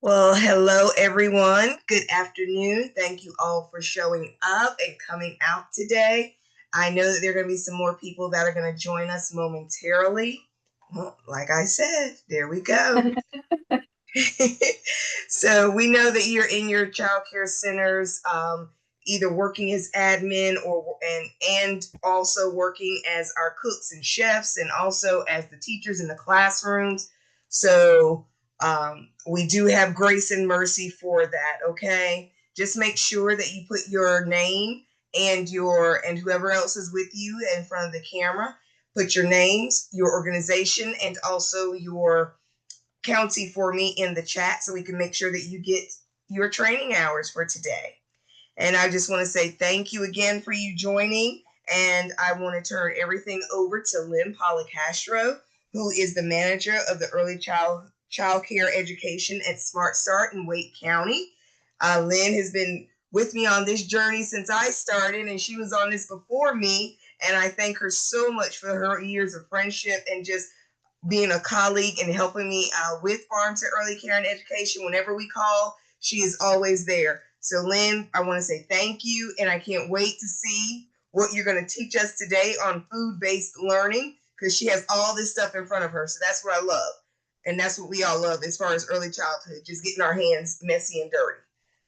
Well, hello everyone. Good afternoon. Thank you all for showing up and coming out today. I know that there are going to be some more people that are going to join us momentarily. Well, like I said, there we go. So we know that you're in your child care centers, either working as admin and also working as our cooks and chefs, and also as the teachers in the classrooms. So we do have grace and mercy for that. Okay, just make sure that you put your name and whoever else is with you in front of the camera. Put your names, your organization, and also your county for me in the chat so we can make sure that you get your training hours for today. And I just want to say thank you again for you joining. And I want to turn everything over to Lynn Policastro, who is the manager of the early child care education at Smart Start in Wake County. Lynn has been with me on this journey since I started, and she was on this before me. And I thank her so much for her years of friendship and just being a colleague and helping me with farm to early care and education. Whenever we call, she is always there. So Lynn, I want to say thank you, and I can't wait to see what you're going to teach us today on food-based learning, because she has all this stuff in front of her. So that's what I love, and that's what we all love as far as early childhood, just getting our hands messy and dirty.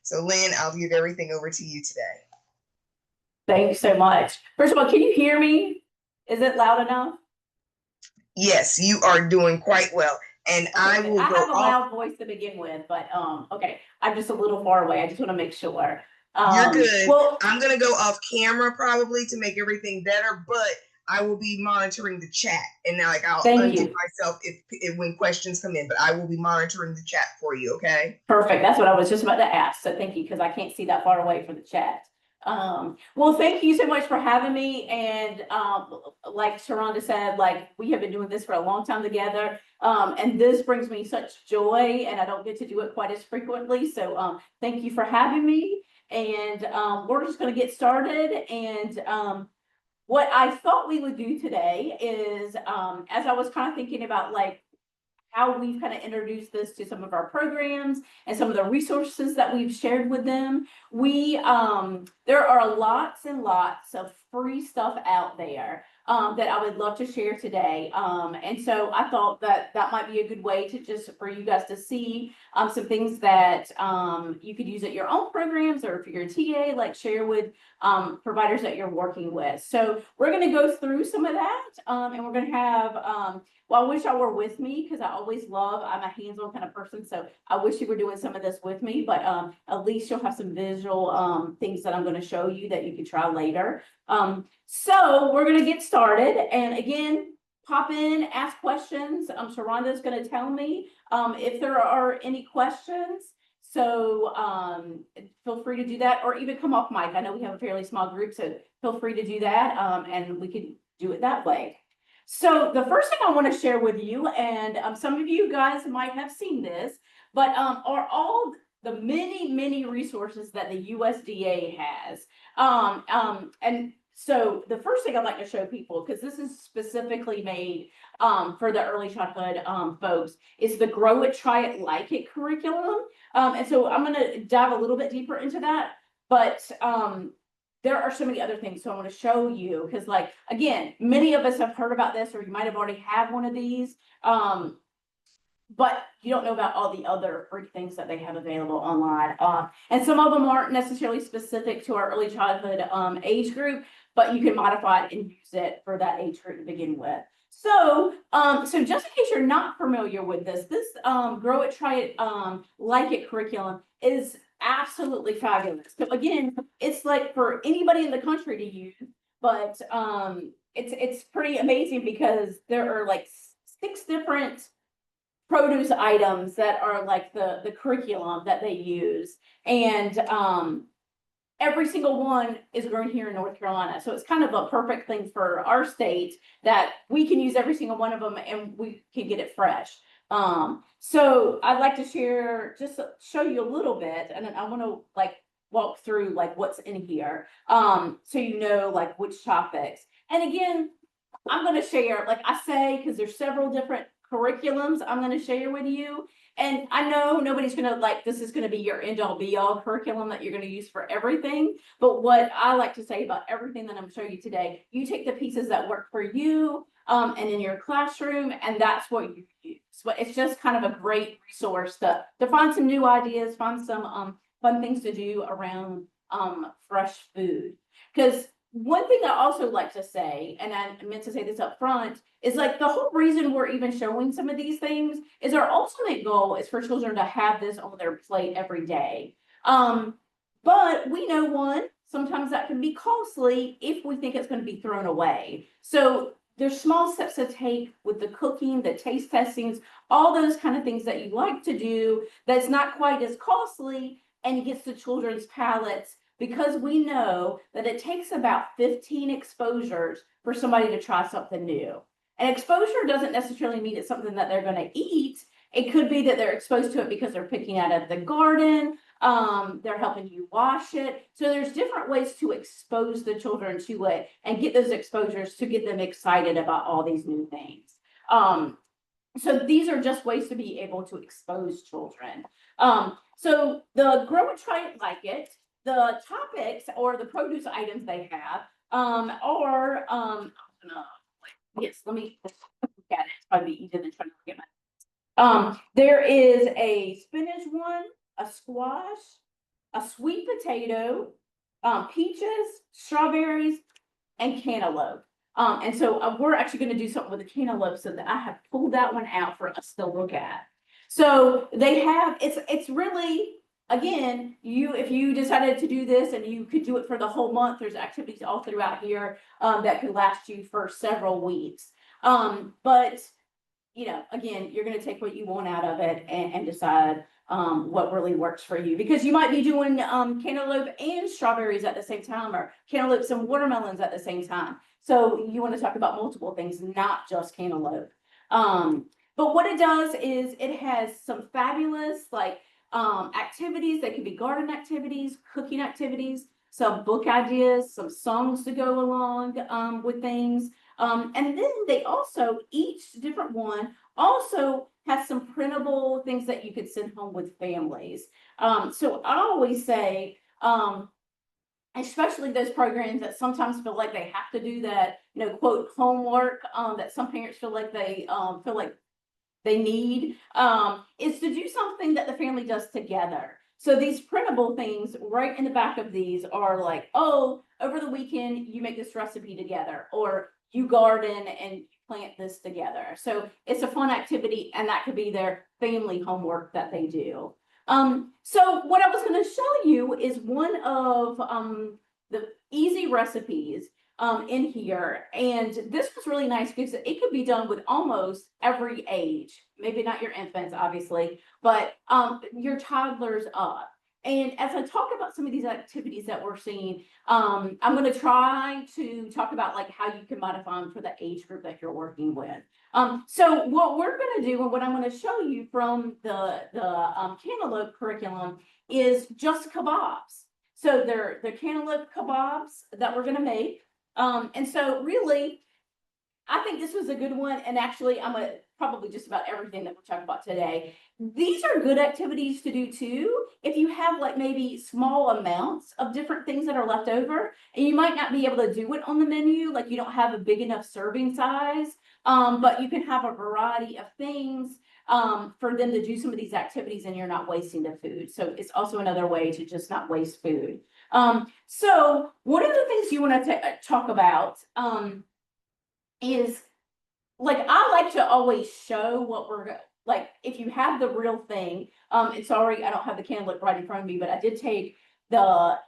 So Lynn, I'll give everything over to you today. Thank you so much. First of all, can you hear me? Is it loud enough? Yes, you are doing quite well. And Okay, I will I go have a off. loud voice to begin with, but okay, I'm just a little far away. I just want to make sure. You're good. Well, I'm gonna go off camera probably to make everything better, but I will be monitoring the chat, and now I'll unmute myself if when questions come in. But I will be monitoring the chat for you. Okay. Perfect. That's what I was just about to ask. So thank you, because I can't see that far away for the chat. Well, thank you so much for having me. And like Sharonda said, like we have been doing this for a long time together. And this brings me such joy, and I don't get to do it quite as frequently. So thank you for having me. And we're just going to get started. And what I thought we would do today is, as I was kind of thinking about like how we've kind of introduced this to some of our programs and some of the resources that we've shared with them. There are lots and lots of free stuff out there that I would love to share today. And so I thought that that might be a good way to just for you guys to see some things that you could use at your own programs, or if you're a TA, like share with providers that you're working with. So we're going to go through some of that, and we're going to have well, I wish y'all were with me, because I'm a hands-on kind of person. So I wish you were doing some of this with me, but at least you'll have some visual things that I'm going to show you that you can try later. So we're going to get started. And again, pop in, ask questions. Sharonda's going to tell me if there are any questions. So feel free to do that, or even come off mic. I know we have a fairly small group, so feel free to do that, and we can do it that way. So the first thing I want to share with you, and some of you guys might have seen this, but are all the many resources that the USDA has. And so the first thing I'd like to show people, because this is specifically made for the early childhood folks, is the Grow It, Try It, Like It curriculum. And so I'm going to dive a little bit deeper into that, but there are so many other things. So I want to show you, because like, again, many of us have heard about this, or you might have already had one of these, but you don't know about all the other free things that they have available online. And some of them aren't necessarily specific to our early childhood age group, but you can modify it and use it for that age group to begin with. So, so just in case you're not familiar with this Grow It, Try It, Like It curriculum is absolutely fabulous. So again, it's like for anybody in the country to use, but it's pretty amazing, because there are like 6 different produce items that are like the curriculum that they use, and every single one is grown here in North Carolina. So it's kind of a perfect thing for our state, that we can use every single one of them and we can get it fresh. So I'd like to share, just show you a little bit, and then I want to like walk through like what's in here, so you know like which topics. And again, I'm going to share, like I say, because there's several different curriculums I'm going to share with you. And I know nobody's going to like, this is going to be your end all be all curriculum that you're going to use for everything. But what I like to say about everything that I'm showing you today, you take the pieces that work for you and in your classroom, and that's what you use. But it's just kind of a great resource to find some new ideas, find some fun things to do around fresh food. Because one thing I also like to say, and I meant to say this up front, is like the whole reason we're even showing some of these things is our ultimate goal is for children to have this on their plate every day. But we know sometimes that can be costly if we think it's going to be thrown away. So there's small steps to take with the cooking, the taste testings, all those kind of things that you like to do that's not quite as costly and gets the children's palates, because we know that it takes about 15 exposures for somebody to try something new. And exposure doesn't necessarily mean it's something that they're going to eat. It could be that they're exposed to it because they're picking out of the garden. They're helping you wash it. So there's different ways to expose the children to it and get those exposures to get them excited about all these new things. So these are just ways to be able to expose children. So the grow and try it like it, the topics or the produce items they have are, yes, let me look at it. It's probably easier than trying to get my, there is a spinach one, a squash, a sweet potato, peaches, strawberries, and cantaloupe. And so we're actually going to do something with the cantaloupe, so that I have pulled that one out for us to look at. So they have, it's really, again, if you decided to do this and you could do it for the whole month, there's activities all throughout here that could last you for several weeks. But again, you're going to take what you want out of it and decide what really works for you, because you might be doing cantaloupe and strawberries at the same time, or cantaloupes and watermelons at the same time. So you want to talk about multiple things, not just cantaloupe. But what it does is it has some fabulous activities. They can be garden activities, cooking activities, some book ideas, some songs to go along with things. And then they also, each different one also has some printable things that you could send home with families. So I always say, especially those programs that sometimes feel like they have to do that, quote, homework, that some parents feel like they need, is to do something that the family does together. So these printable things right in the back of these are like, oh, over the weekend, you make this recipe together, or you garden and plant this together. So it's a fun activity, and that could be their family homework that they do. So what I was going to show you is one of the easy recipes in here. And this was really nice because it could be done with almost every age, maybe not your infants, obviously, but your toddlers up. And as I talk about some of these activities that we're seeing, I'm going to try to talk about how you can modify them for the age group that you're working with. So what we're going to do, and what I'm going to show you from the cantaloupe curriculum, is just kebabs. So they're cantaloupe kebabs that we're going to make. And so really, I think this was a good one. And actually, I'm going to probably just about everything that we're talking about today. These are good activities to do too, if you have maybe small amounts of different things that are left over, and you might not be able to do it on the menu, like you don't have a big enough serving size, but you can have a variety of things for them to do some of these activities, and you're not wasting the food. So it's also another way to just not waste food. So one of the things you want to talk about is, I like to always show what we're if you have the real thing, and sorry, I don't have the cantaloupe right in front of me, but I did take the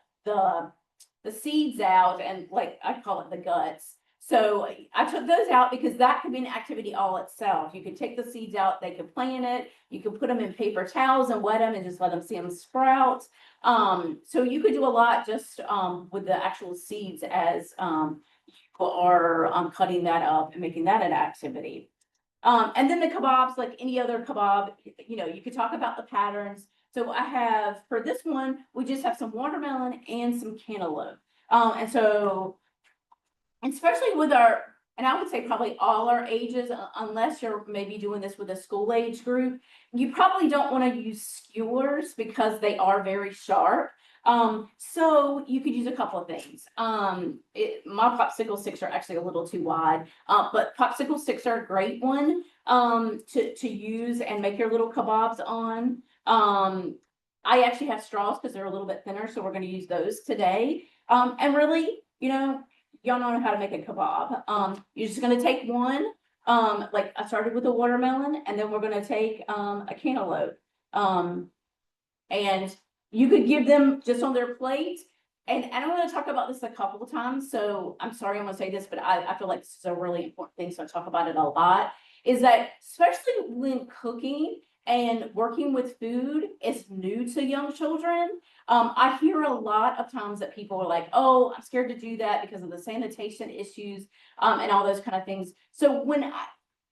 seeds out, and I call it the guts. So I took those out because that could be an activity all itself. You could take the seeds out, they could plant it, you could put them in paper towels and wet them and just let them see them sprout. So you could do a lot just with the actual seeds as people are cutting that up and making that an activity. And then the kebabs, like any other kebab, you could talk about the patterns. So I have, for this one, we just have some watermelon and some cantaloupe. And so, especially with our and I would say probably all our ages, unless you're maybe doing this with a school age group, you probably don't want to use skewers because they are very sharp. So you could use a couple of things. My popsicle sticks are actually a little too wide, but popsicle sticks are a great one to use and make your little kebabs on. I actually have straws because they're a little bit thinner, so we're going to use those today. And really, y'all know how to make a kebab. You're just going to take one. Like I started with a watermelon, and then we're going to take a cantaloupe. And you could give them just on their plate. And I'm going to talk about this a couple of times. So I'm sorry, I'm going to say this, but I feel like this is a really important thing. So I talk about it a lot, is that especially when cooking and working with food is new to young children. I hear a lot of times that people are like, oh, I'm scared to do that because of the sanitation issues and all those kind of things. So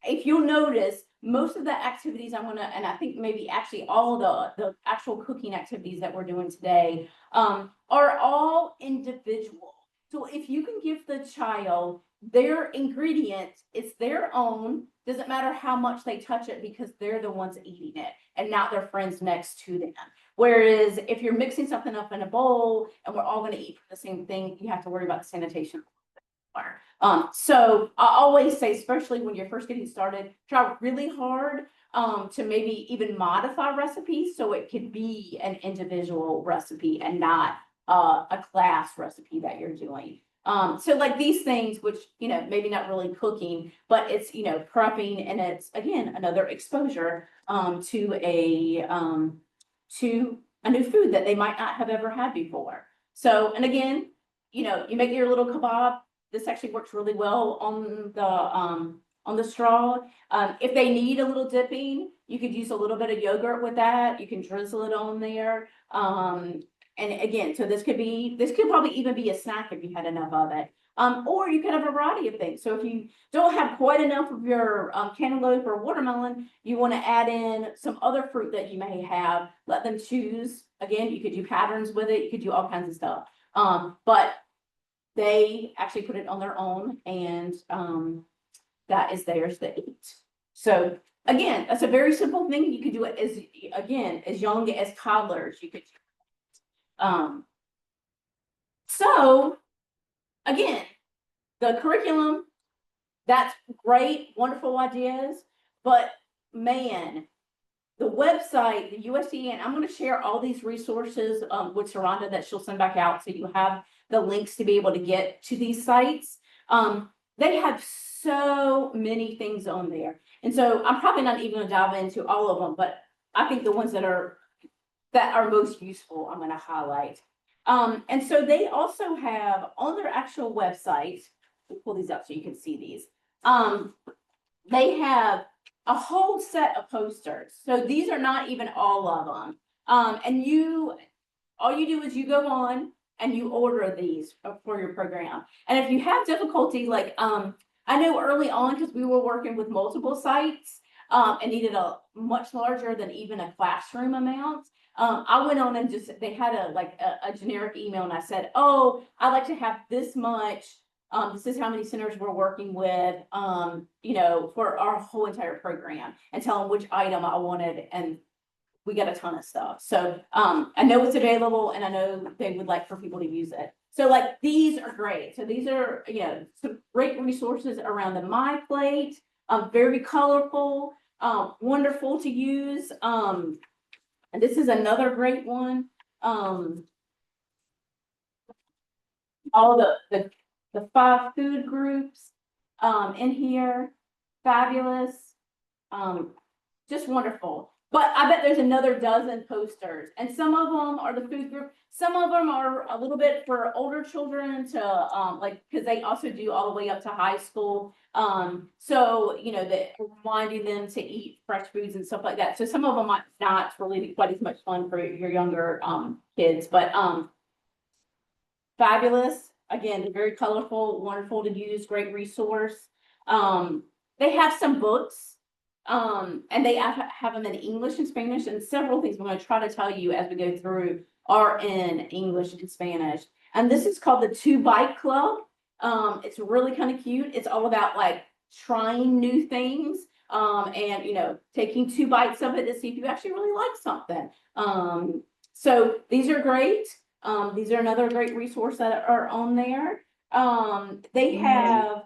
if you'll notice, most of the activities and I think maybe actually all the actual cooking activities that we're doing today are all individual. So if you can give the child their ingredients, it's their own, doesn't matter how much they touch it because they're the ones eating it and not their friends next to them. Whereas if you're mixing something up in a bowl and we're all going to eat the same thing, you have to worry about the sanitation. So I always say, especially when you're first getting started, try really hard to maybe even modify recipes so it could be an individual recipe and not a class recipe that you're doing. So like these things, which, maybe not really cooking, but it's, prepping, and it's again, another exposure to a new food that they might not have ever had before. So, and again, you make your little kebab. This actually works really well on the straw. If they need a little dipping, you could use a little bit of yogurt with that. You can drizzle it on there. And again, so this could probably even be a snack if you had enough of it. Or you could have a variety of things. So if you don't have quite enough of your cantaloupe or watermelon, you want to add in some other fruit that you may have. Let them choose. Again, you could do patterns with it. You could do all kinds of stuff. But they actually put it on their own, and that is theirs to eat. So again, that's a very simple thing. You could do it as young as toddlers. You could. So again, the curriculum, that's great, wonderful ideas, but man, the website, the USDA, and I'm going to share all these resources with Sharonda that she'll send back out so you have the links to be able to get to these sites. They have so many things on there. And so I'm probably not even going to dive into all of them, but I think the ones that are most useful, I'm going to highlight. And so they also have on their actual website, we'll pull these up so you can see these. They have a whole set of posters. So these are not even all of them. And all you do is you go on and you order these for your program. And if you have difficulty, like I know early on, because we were working with multiple sites and needed a much larger than even a classroom amount. I went on and they had a generic email, and I said, oh, I'd like to have this much. This is how many centers we're working with, for our whole entire program, and tell them which item I wanted. And we got a ton of stuff. So I know it's available, and I know they would like for people to use it. So like these are great. So these are, some great resources around the My Plate, very colorful, wonderful to use. And this is another great one. All the 5 food groups in here, fabulous, just wonderful. But I bet there's another dozen posters, and some of them are the food group. Some of them are a little bit for older children to because they also do all the way up to high school. So that reminding them to eat fresh foods and stuff like that. So some of them might not really be quite as much fun for your younger kids, but fabulous. Again, they're very colorful, wonderful to use, great resource. They have some books. And they have them in English and Spanish, and several things I'm going to try to tell you as we go through are in English and Spanish. And this is called the 2 Bite Club. It's really kind of cute. It's all about like trying new things. And taking 2 bites of it to see if you actually really like something. So these are great. These are another great resource that are on there. They Lynn, have,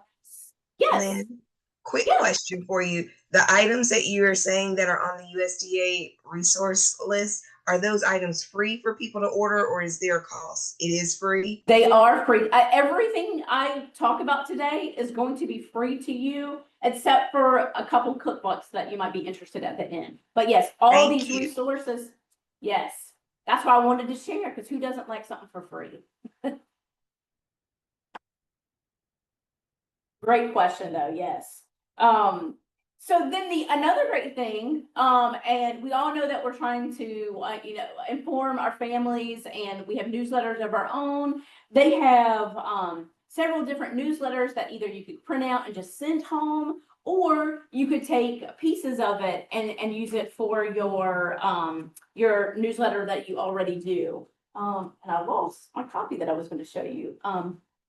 yes, Lynn, quick yeah. question for you. The items that you are saying that are on the USDA resource list, are those items free for people to order or is there a cost? It is free? They are free. Everything I talk about today is going to be free to you, except for a couple cookbooks that you might be interested at the end. But yes, all Thank these you. resources, yes. That's why I wanted to share, because who doesn't like something for free? Great question, though. Yes. So then another great thing, and we all know that we're trying to, inform our families, and we have newsletters of our own. They have several different newsletters that either you could print out and just send home, or you could take pieces of it and use it for your newsletter that you already do. And I lost my copy that I was going to show you.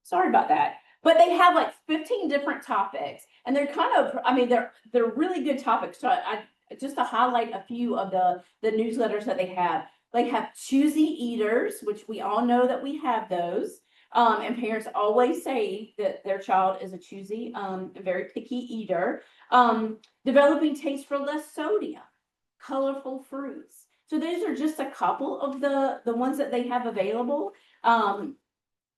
Sorry about that. But they have like 15 different topics, and they're kind of, I mean, they're really good topics. So I just to highlight a few of the newsletters that they have. They have choosy eaters, which we all know that we have those. And parents always say that their child is a choosy, very picky eater. Developing taste for less sodium, colorful fruits. So those are just a couple of the ones that they have available.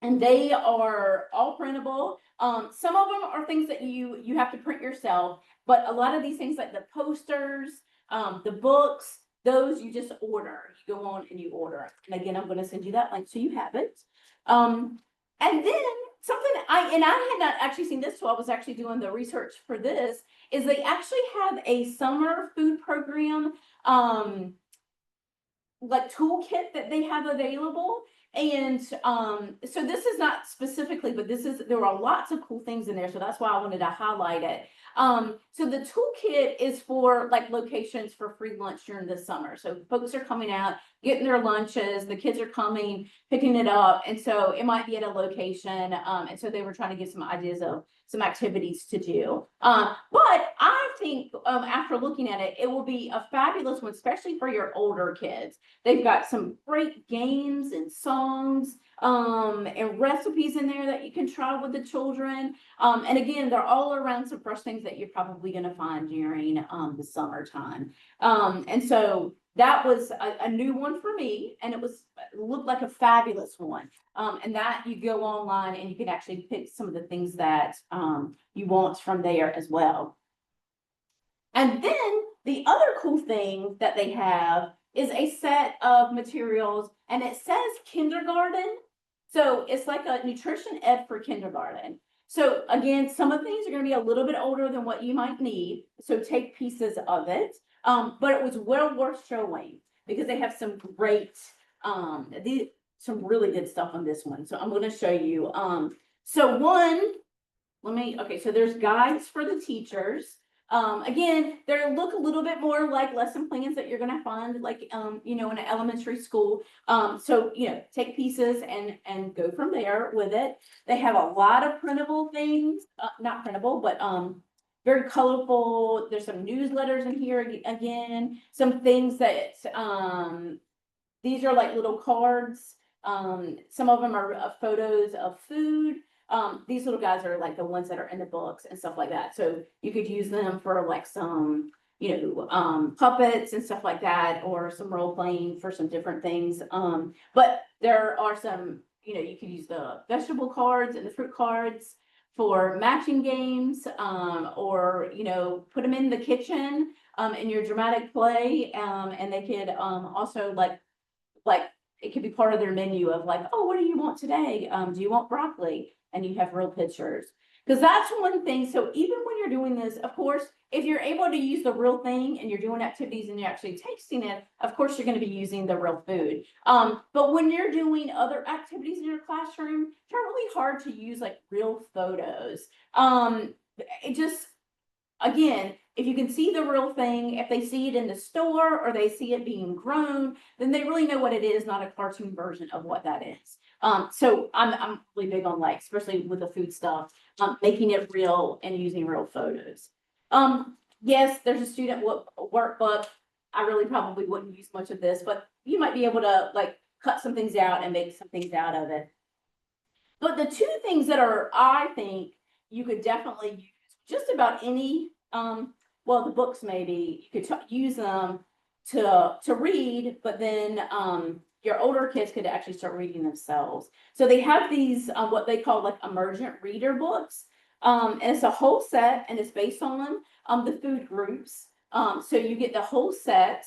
And they are all printable. Some of them are things that you have to print yourself, but a lot of these things like the posters, the books, those you just order. You go on and you order. And again, I'm going to send you that link so you have it. And then something I had not actually seen this, so I was actually doing the research for this, is they actually have a summer food program like toolkit that they have available. And so this is not specifically, but there are lots of cool things in there. So that's why I wanted to highlight it. So the toolkit is for like locations for free lunch during the summer. So folks are coming out, getting their lunches, the kids are coming, picking it up. And so it might be at a location. And so they were trying to give some ideas of some activities to do. But I think after looking at it, it will be a fabulous one, especially for your older kids. They've got some great games and songs and recipes in there that you can try with the children. And again, they're all around some fresh things that you're probably going to find during the summertime. And so that was a new one for me, and it looked like a fabulous one. And that you go online and you can actually pick some of the things that you want from there as well. And then the other cool thing that they have is a set of materials, and it says kindergarten. So it's like a nutrition ed for kindergarten. So again, some of the things are going to be a little bit older than what you might need. So take pieces of it. But it was well worth showing because they have some great, some really good stuff on this one. So I'm going to show you. Okay, so there's guides for the teachers. Again, they look a little bit more like lesson plans that you're going to find like, in an elementary school. So, take pieces and go from there with it. They have a lot of printable things, not printable, but, very colorful. There's some newsletters in here again, some things that, these are like little cards. Some of them are photos of food. These little guys are like the ones that are in the books and stuff like that. So you could use them for like some, puppets and stuff like that, or some role playing for some different things. But there are some, you could use the vegetable cards and the fruit cards for matching games, or, put them in the kitchen, in your dramatic play. And they could, also like it could be part of their menu of like, oh, what do you want today? Do you want broccoli? And you have real pictures. Because that's one thing. So even when you're doing this, of course, if you're able to use the real thing and you're doing activities and you're actually tasting it, of course, you're going to be using the real food. But when you're doing other activities in your classroom, it's really hard to use like real photos. It just, again, if you can see the real thing, if they see it in the store or they see it being grown, then they really know what it is, not a cartoon version of what that is. So I'm really big on like, especially with the food stuff, making it real and using real photos. Yes, there's a student workbook. I really probably wouldn't use much of this, but you might be able to like cut some things out and make some things out of it. But the two things that are, I think you could definitely use just about any, well, the books maybe, you could use them to read, but then your older kids could actually start reading themselves. So they have these, what they call like emergent reader books. And it's a whole set and it's based on the food groups. So you get the whole set,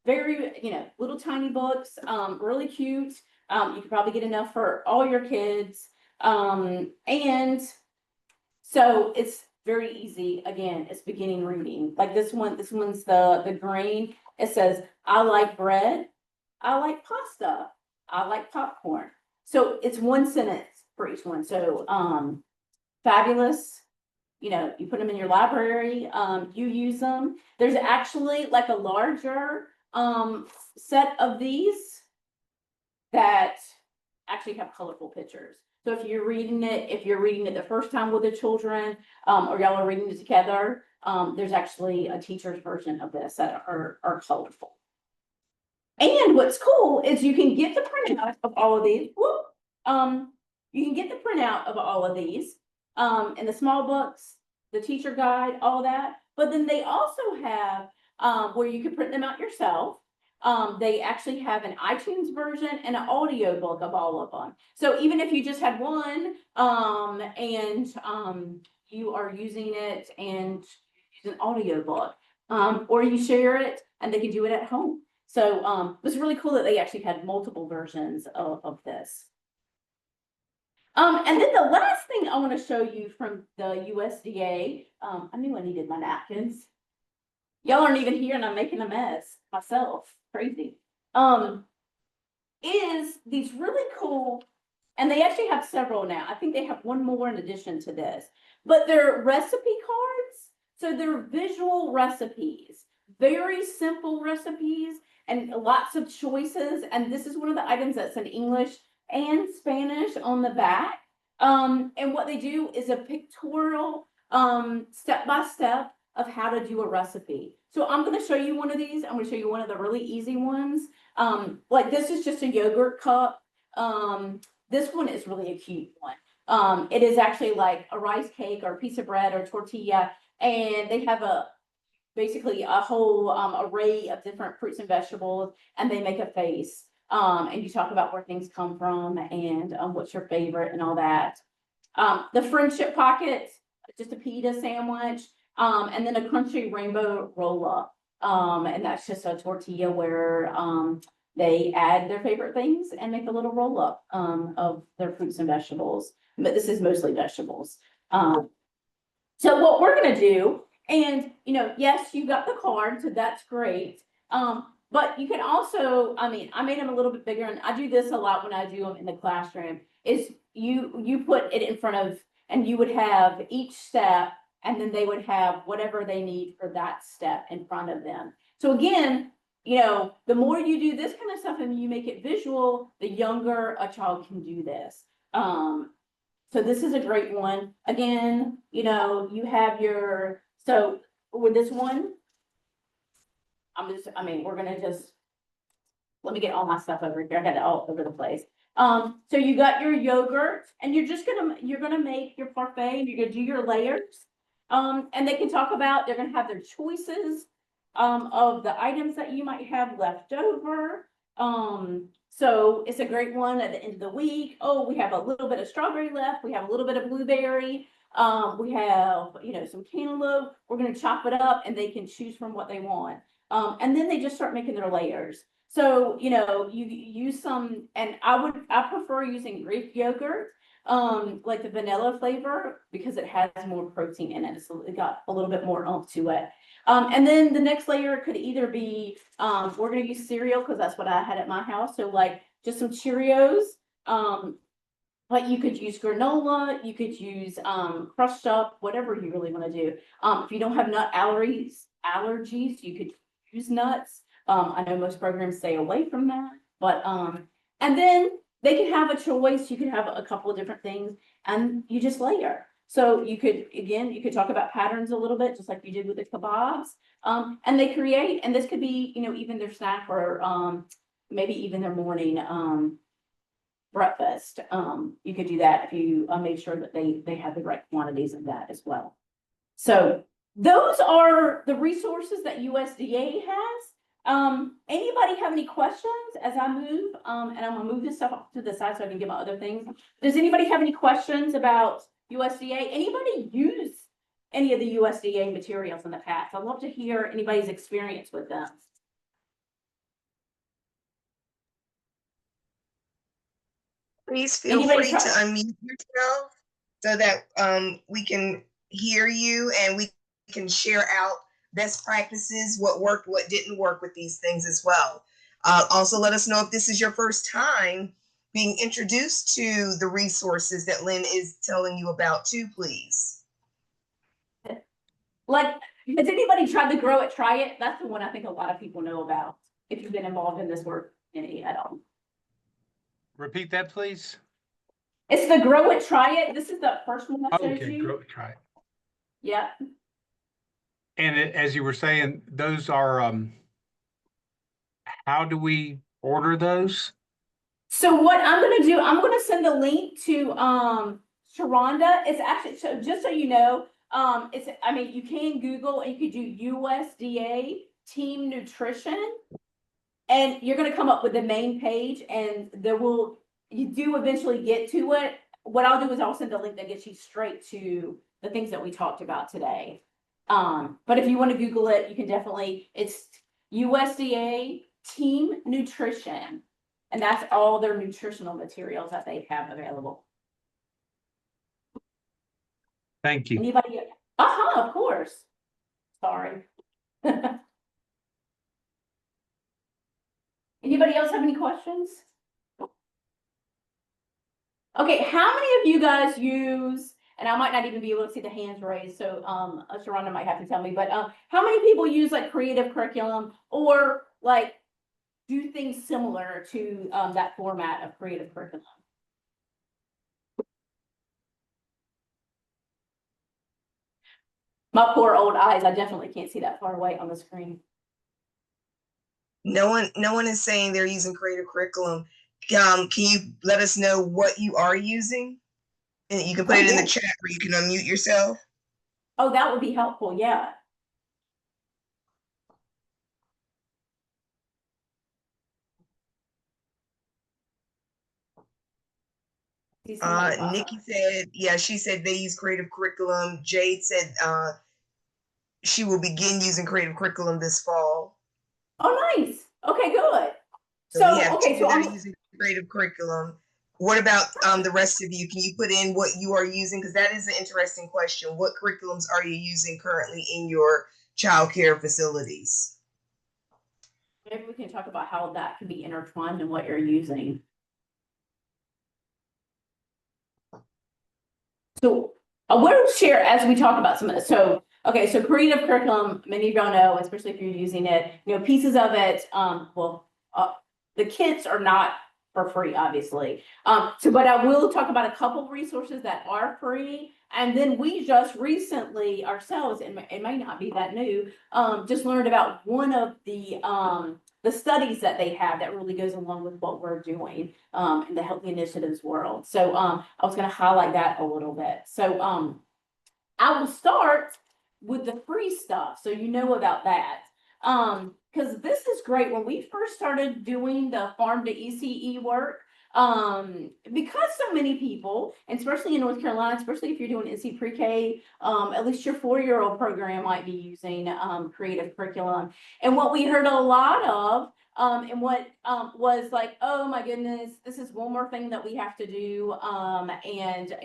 very, little tiny books, really cute. You could probably get enough for all your kids. And so it's very easy. Again, it's beginning reading. Like this one's the green. It says, I like bread. I like pasta. I like popcorn. So it's one sentence for each one. So, fabulous. You put them in your library, you use them. There's actually like a larger, set of these that actually have colorful pictures. So if you're reading it the first time with the children, or y'all are reading it together, there's actually a teacher's version of this that are colorful. And what's cool is you can get the printout of all of these. You can get the printout of all of these, in the small books, the teacher guide, all that. But then they also have, where you can print them out yourself. They actually have an iTunes version and an audio book of all of them. So even if you just had one, and you are using it and use an audio book, or you share it and they can do it at home. So it was really cool that they actually had multiple versions of this. And then the last thing I want to show you from the USDA, I knew I needed my napkins. Y'all aren't even here and I'm making a mess myself. Crazy. Is these really cool, and they actually have several now. I think they have one more in addition to this, but they're recipe cards. So they're visual recipes, very simple recipes and lots of choices. And this is one of the items that's in English and Spanish on the back. And what they do is a pictorial, step by step of how to do a recipe. So I'm going to show you one of these. I'm going to show you one of the really easy ones. Like this is just a yogurt cup. This one is really a cute one. It is actually like a rice cake or a piece of bread or tortilla, and they have basically a whole array of different fruits and vegetables, and they make a face. And you talk about where things come from and what's your favorite and all that. The friendship pocket, just a pita sandwich, and then a crunchy rainbow roll up. And that's just a tortilla where they add their favorite things and make a little roll up of their fruits and vegetables. But this is mostly vegetables. So what we're gonna do, and yes, you got the card, so that's great. But you can also, I made them a little bit bigger, and I do this a lot when I do them in the classroom, is you put it in front of, and you would have each step, and then they would have whatever they need for that step in front of them. So again, the more you do this kind of stuff and you make it visual, the younger a child can do this. So this is a great one. Again, you have so with this one, we're gonna let me get all my stuff over here. I got it all over the place. So you got your yogurt, and you're gonna make your parfait, and you're gonna do your layers. And they can talk about, they're gonna have their choices of the items that you might have left over. So it's a great one at the end of the week. Oh, we have a little bit of strawberry left. We have a little bit of blueberry. We have, some cantaloupe. We're going to chop it up and they can choose from what they want. And then they just start making their layers. So, you use some, and I prefer using Greek yogurt, like the vanilla flavor, because it has more protein in it. So it got a little bit more oomph to it. And then the next layer could either be, we're going to use cereal because that's what I had at my house. So like just some Cheerios, but you could use granola, you could use crushed up, whatever you really want to do. If you don't have nut allergies, you could use nuts. I know most programs stay away from that, but and then they can have a choice. You can have a couple of different things and you just layer. So you could, again, you could talk about patterns a little bit, just like you did with the kebabs. And they create, and this could be, even their snack or, maybe even their morning, breakfast. You could do that if you made sure that they have the right quantities of that as well. So those are the resources that USDA has. Anybody have any questions as I move? And I'm gonna move this stuff off to the side so I can get my other things. Does anybody have any questions about USDA? Anybody use any of the USDA materials in the past? I'd love to hear anybody's experience with them. Please feel Anybody free to try? unmute yourself so that we can hear you and we can share out best practices, what worked, what didn't work with these things as well. Also, let us know if this is your first time being introduced to the resources that Lynn is telling you about too, please. Like, has anybody tried to grow it, try it? That's the one I think a lot of people know about, if you've been involved in this work any at all. Repeat that, please. It's the grow it, try it. This is the first one I showed Okay, you. grow it, try it. Yeah. And as you were saying, those are, how do we order those? So what I'm gonna do, I'm gonna send a link to Sharonda. It's actually, so just so you know, you can Google and you could do USDA team nutrition. And you're gonna come up with the main page and you do eventually get to it. What I'll do is I'll send a link that gets you straight to the things that we talked about today. But if you want to Google it, you can definitely, it's USDA team nutrition. And that's all their nutritional materials that they have available. Thank you. Anybody? Of course. Sorry. Anybody else have any questions? Okay, how many of you guys use, and I might not even be able to see the hands raised, so Sharonda might have to tell me, but how many people use like creative curriculum or like do things similar to that format of creative curriculum? My poor old eyes, I definitely can't see that far away on the screen. No one is saying they're using creative curriculum. Can you let us know what you are using? And you can put it in the chat where you can unmute yourself. Oh, that would be helpful, yeah. Nikki said, yeah, she said they use creative curriculum. Jade said she will begin using creative curriculum this fall. Oh, nice. Okay, good. So we have two that are using creative curriculum. What about the rest of you? Can you put in what you are using? Because that is an interesting question. What curriculums are you using currently in your childcare facilities? Maybe we can talk about how that can be intertwined in what you're using. So I want to share as we talk about some of this. So, okay, so creative curriculum, many of y'all know, especially if you're using it, pieces of it, the kits are not for free, obviously. But I will talk about a couple of resources that are free. And then we just recently ourselves, and it may not be that new, just learned about one of the studies that they have that really goes along with what we're doing in the Healthy Initiatives world. So I was going to highlight that a little bit. So I will start with the free stuff, so you know about that. Because this is great. When we first started doing the farm to ECE work, because so many people, and especially in North Carolina, especially if you're doing NC pre-K, at least your 4-year-old program might be using creative curriculum. And what we heard a lot of, and what was like, oh my goodness, this is one more thing that we have to do. And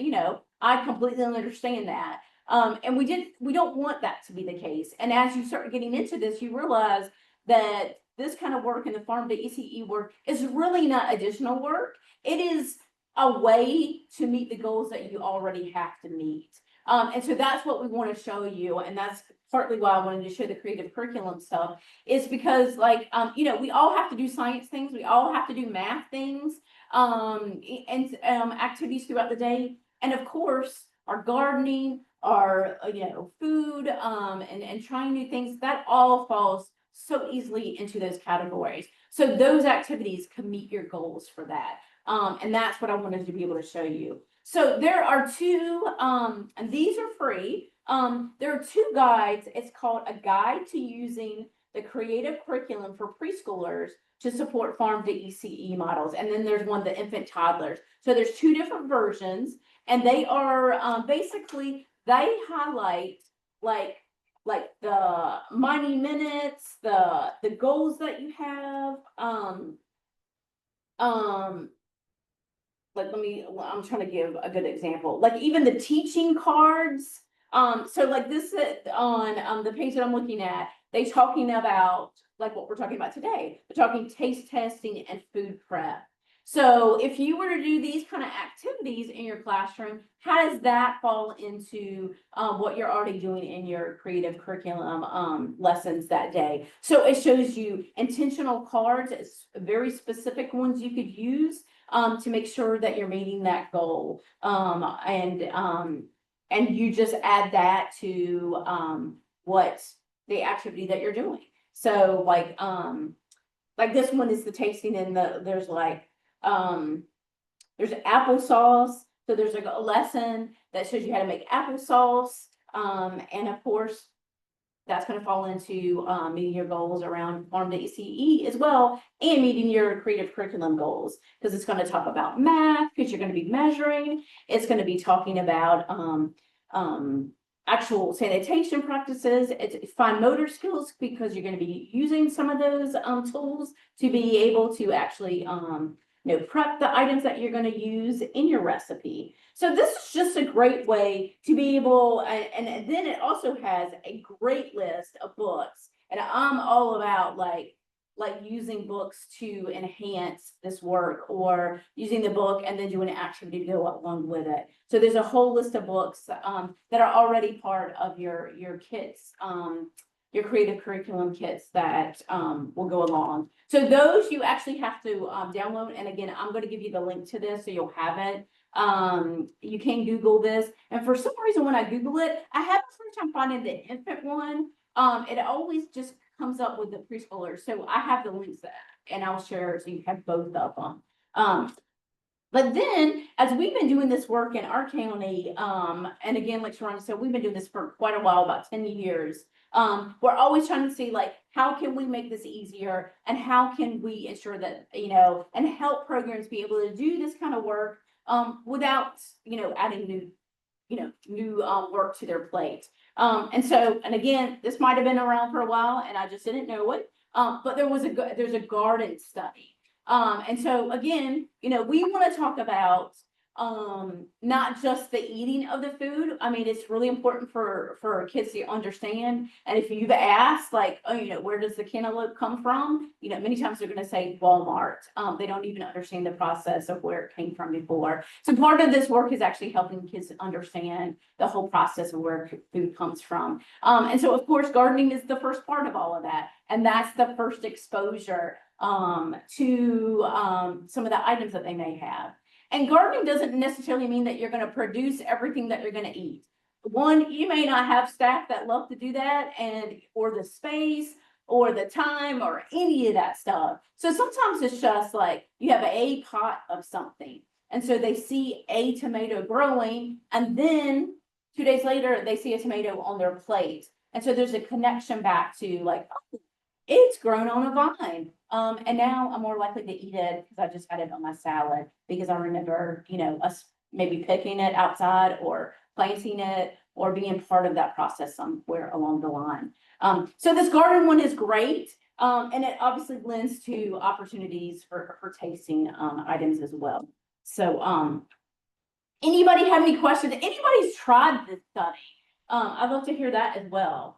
I completely understand that. And we don't want that to be the case. And as you start getting into this, you realize that this kind of work in the farm to ECE work is really not additional work. It is a way to meet the goals that you already have to meet. And so that's what we want to show you. And that's partly why I wanted to show the creative curriculum stuff is because like, you know, we all have to do science things. We all have to do math things, and activities throughout the day. And of course, our gardening, our, you know, food, and trying new things, that all falls so easily into those categories. So those activities can meet your goals for that. And that's what I wanted to be able to show you. So there are two, and these are free. There are two guides. It's called A Guide to Using the Creative Curriculum for Preschoolers to Support Farm to ECE Models. And then there's one, the Infant Toddlers. So there's two different versions, and they are basically, they highlight like the Mighty Minutes, the goals that you have, like I'm trying to give a good example, like even the teaching cards. So like this on the page that I'm looking at, they talking about like what we're talking about today. We're talking taste testing and food prep. So if you were to do these kind of activities in your classroom, how does that fall into what you're already doing in your creative curriculum lessons that day? So it shows you intentional cards, it's very specific ones you could use to make sure that you're meeting that goal. And you just add that to what the activity that you're doing. So like this one is the tasting, and there's applesauce. So there's like a lesson that shows you how to make applesauce. And of course, that's going to fall into meeting your goals around Farm to ECE as well, and meeting your creative curriculum goals, because it's going to talk about math, because you're going to be measuring. It's going to be talking about actual sanitation practices. It's fine motor skills, because you're going to be using some of those tools to be able to actually you know, prep the items that you're going to use in your recipe. So this is just a great way to be able, and then it also has a great list of books. And I'm all about like using books to enhance this work, or using the book and then doing an activity to go along with it. So there's a whole list of books that are already part of your kits, your creative curriculum kits that will go along. So those you actually have to download. And again, I'm going to give you the link to this so you'll have it. You can Google this. And for some reason, when I Google it, I have a hard time finding the infant one. It always just comes up with the preschoolers. So I have the links there, and I'll share so you have both of them. But then, as we've been doing this work in our county, and again, like Sharon said, we've been doing this for quite a while, about 10 years. We're always trying to see, like, how can we make this easier, and how can we ensure that, you know, and help programs be able to do this kind of work without, you know, adding new work to their plate. And again, this might have been around for a while, and I just didn't know it. But there's a garden study. And so again, you know, we want to talk about not just the eating of the food. I mean, it's really important for kids to understand. And if you've asked, like, oh, you know, where does the cantaloupe come from? You know, many times they're going to say Walmart. They don't even understand the process of where it came from before. So part of this work is actually helping kids understand the whole process of where food comes from. And so, of course, gardening is the first part of all of that. And that's the first exposure to some of the items that they may have. And gardening doesn't necessarily mean that you're going to produce everything that you're going to eat. One, you may not have staff that love to do that, or the space or the time or any of that stuff. So sometimes it's just like you have a pot of something, and so they see a tomato growing, and then 2 days later they see a tomato on their plate. And so there's a connection back to like, oh, it's grown on a vine. And now I'm more likely to eat it because I just had it on my salad, because I remember, you know, us maybe picking it outside or planting it or being part of that process somewhere along the line. So this garden one is great. And it obviously lends to opportunities for tasting items as well. So anybody have any questions? Anybody's tried this study? I'd love to hear that as well.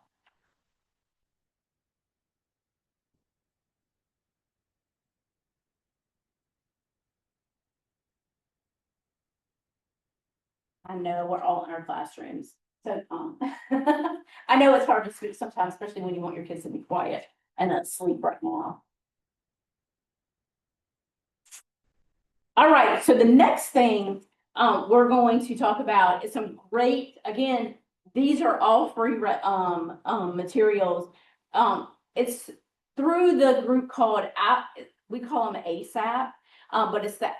I know we're all in our classrooms. So, I know it's hard to speak sometimes, especially when you want your kids to be quiet and not sleep right now. All right, so the next thing we're going to talk about is some great, again, these are all free materials. It's through the group called, we call them ASAP, but it's the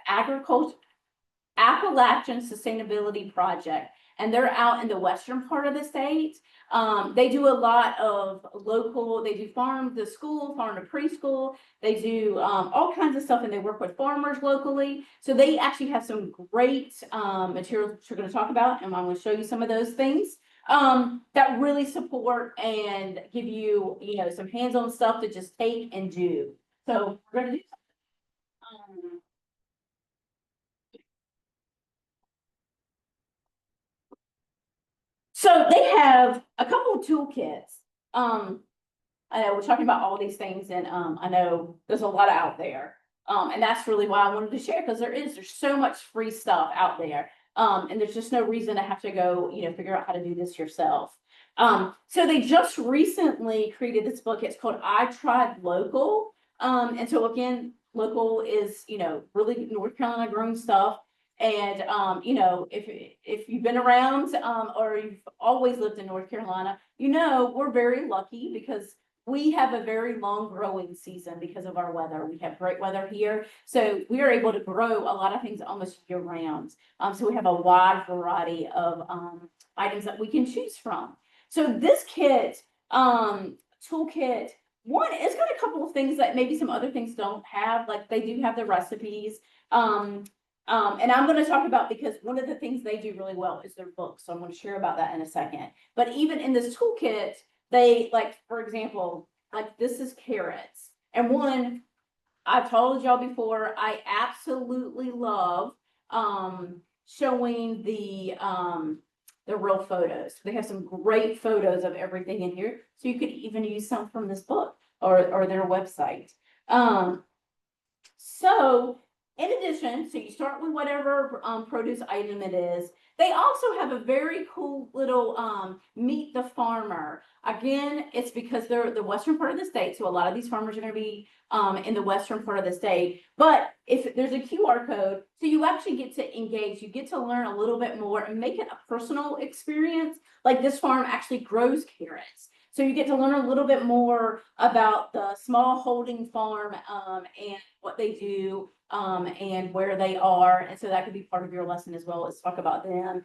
Appalachian Sustainability Project, and they're out in the western part of the state. They do a lot of local, they do farm to school, farm to preschool. They do all kinds of stuff, and they work with farmers locally. So they actually have some great materials that we're going to talk about, and I'm going to show you some of those things that really support and give you, some hands-on stuff to just take and do. So we're going to do something. So they have a couple of toolkits. I know we're talking about all these things, and I know there's a lot out there. And that's really why I wanted to share, because there's so much free stuff out there. And there's just no reason to have to go, figure out how to do this yourself. So they just recently created this book. It's called I Tried Local. And so again, local is, really North Carolina grown stuff. And if you've been around or you've always lived in North Carolina, we're very lucky because we have a very long growing season because of our weather. We have great weather here. So we are able to grow a lot of things almost year round. So we have a wide variety of items that we can choose from. So this toolkit, one, it's got a couple of things that maybe some other things don't have. Like they do have the recipes. And I'm going to talk about, because one of the things they do really well is their books. So I'm going to share about that in a second. But even in this toolkit, they, like, for example, like this is carrots. And one, I've told y'all before, I absolutely love showing the real photos. They have some great photos of everything in here. So you could even use some from this book or their website. So in addition, so you start with whatever produce item it is. They also have a very cool little meet the farmer. Again, it's because they're the western part of the state, so a lot of these farmers are going to be in the western part of the state. But if there's a QR code, so you actually get to engage, you get to learn a little bit more and make it a personal experience. Like this farm actually grows carrots. So you get to learn a little bit more about the small holding farm and what they do and where they are. And so that could be part of your lesson as well, as talk about them.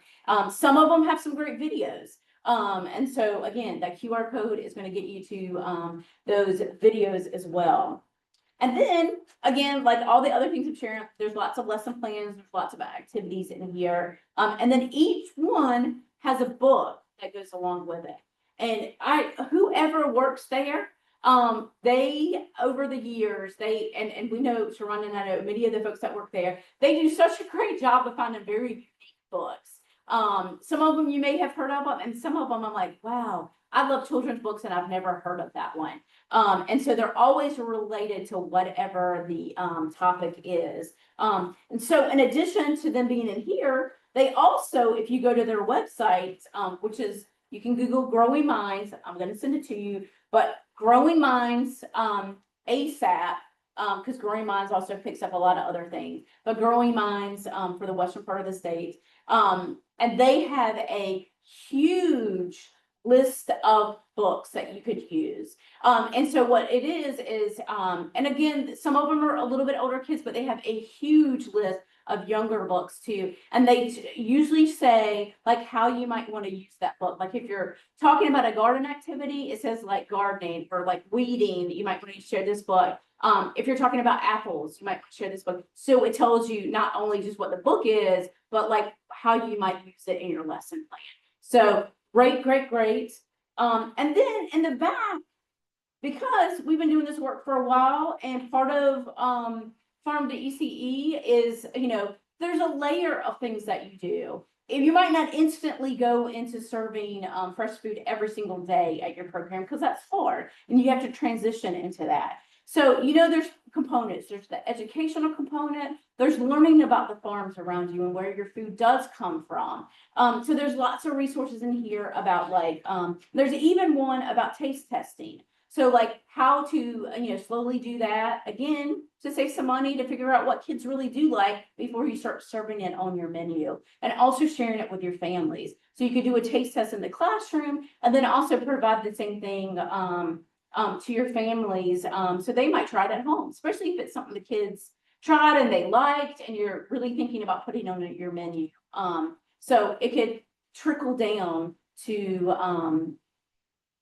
Some of them have some great videos. And so again, that QR code is going to get you to those videos as well. And then again, like all the other things I'm sharing, there's lots of lesson plans, there's lots of activities in here. And then each one has a book that goes along with it. And whoever works there, they, over the years, and we know, Sharon and I know many of the folks that work there, they do such a great job of finding very unique books. Some of them you may have heard of, and some of them I'm like, wow, I love children's books and I've never heard of that one. And so they're always related to whatever the topic is. And so in addition to them being in here, they also, if you go to their website, which is, you can Google Growing Minds. I'm going to send it to you, but Growing Minds ASAP, because Growing Minds also picks up a lot of other things, but Growing Minds for the western part of the state. And they have a huge list of books that you could use. And so what it is, and again, some of them are a little bit older kids, but they have a huge list of younger books too. And they usually say like how you might want to use that book. Like if you're talking about a garden activity, it says like gardening, or like weeding, you might want to share this book. If you're talking about apples, you might want to share this book. So it tells you not only just what the book is, but like how you might use it in your lesson plan. So great. And then in the back, because we've been doing this work for a while, and part of Farm to ECE is, there's a layer of things that you do. If you might not instantly go into serving fresh food every single day at your program, because that's hard, and you have to transition into that. So, there's components. There's the educational component. There's learning about the farms around you and where your food does come from. So there's lots of resources in here about there's even one about taste testing. So like how to, slowly do that again to save some money, to figure out what kids really do like before you start serving it on your menu, and also sharing it with your families. So you could do a taste test in the classroom and then also provide the same thing to your families. So they might try it at home, especially if it's something the kids tried and they liked and you're really thinking about putting on your menu. So it could trickle down to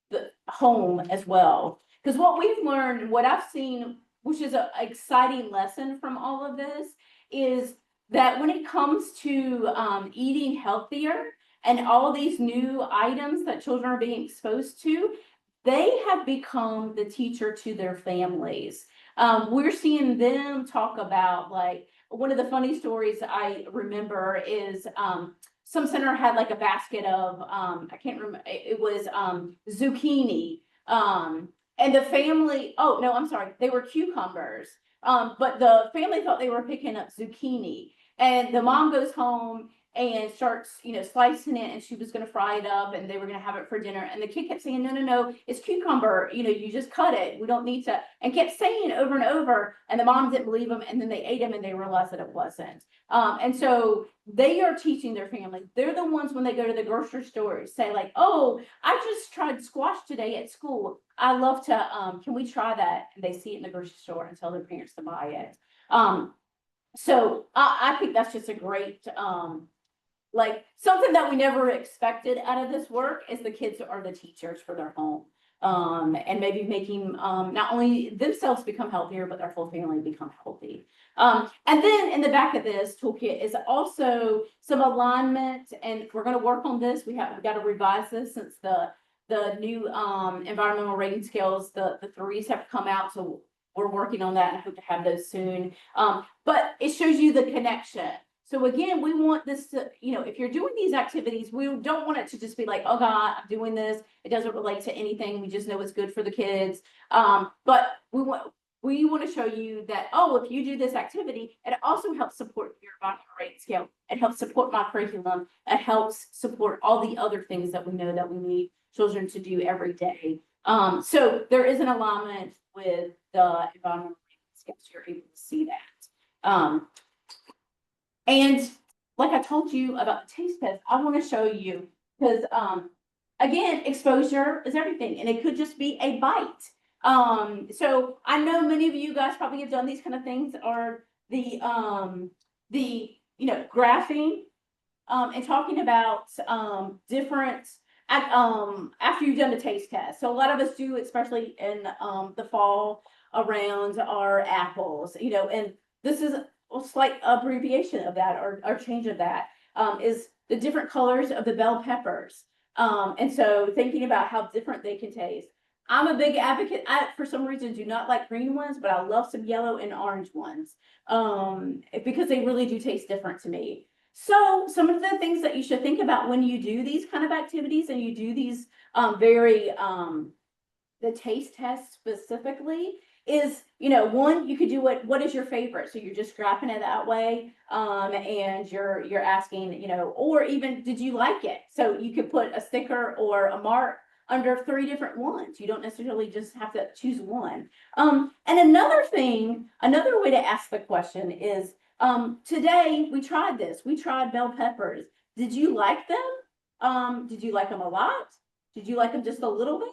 the home as well. Because what we've learned, what I've seen, which is an exciting lesson from all of this, is that when it comes to eating healthier and all these new items that children are being exposed to, they have become the teacher to their families. We're seeing them talk about, like, one of the funny stories I remember is some center had like a basket of, I can't remember, it was zucchini. And the family, oh no, I'm sorry, they were cucumbers. But the family thought they were picking up zucchini. And the mom goes home and starts, slicing it, and she was going to fry it up and they were going to have it for dinner. And the kid kept saying, no, it's cucumber. You just cut it. We don't need to, and kept saying it over and over. And the mom didn't believe them. And then they ate them and they realized that it wasn't. And so they are teaching their family. They're the ones when they go to the grocery store say like, oh, I just tried squash today at school. I love to, can we try that? And they see it in the grocery store and tell their parents to buy it. So I think that's just a great, like something that we never expected out of this work is the kids are the teachers for their home. And maybe making not only themselves become healthier, but their whole family become healthy. And then in the back of this toolkit is also some alignment, and we're going to work on this. We've got to revise this since the new environmental rating scales, the threes have come out. So we're working on that and hope to have those soon. But it shows you the connection. So again, we want this to, if you're doing these activities, we don't want it to just be like, oh God, I'm doing this. It doesn't relate to anything. We just know it's good for the kids. But we want to show you that, oh, if you do this activity, it also helps support your environmental rating scale. It helps support my curriculum. It helps support all the other things that we know that we need children to do every day. So there is an alignment with the environmental rating scales. You're able to see that. And like I told you about the taste test, I want to show you because, again, exposure is everything, and it could just be a bite. So I know many of you guys probably have done these kind of things, or the graphing, and talking about different after you've done the taste test. So a lot of us do, especially in the fall around our apples, and this is a slight abbreviation of that or change of that, is the different colors of the bell peppers. And so thinking about how different they can taste. I'm a big advocate. I, for some reason, do not like green ones, but I love some yellow and orange ones because they really do taste different to me. So some of the things that you should think about when you do these kind of activities and you do these the taste test specifically is, one, you could do what is your favorite? So you're just scrapping it that way. And you're asking, or even, did you like it? So you could put a sticker or a mark under 3 different ones. You don't necessarily just have to choose one. And another way to ask the question is, today we tried this. We tried bell peppers. Did you like them? Did you like them a lot? Did you like them just a little bit?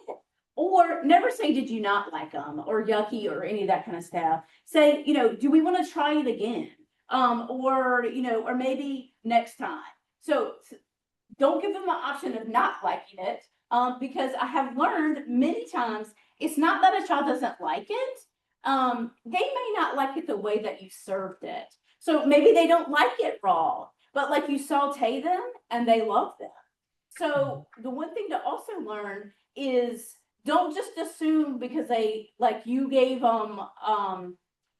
Or never say, did you not like them, or yucky, or any of that kind of stuff. Say, do we want to try it again? Or maybe next time. So don't give them the option of not liking it, because I have learned many times it's not that a child doesn't like it. They may not like it the way that you served it. So maybe they don't like it raw, but like you saute them and they love them. So the one thing to also learn is, don't just assume because they, like, you gave them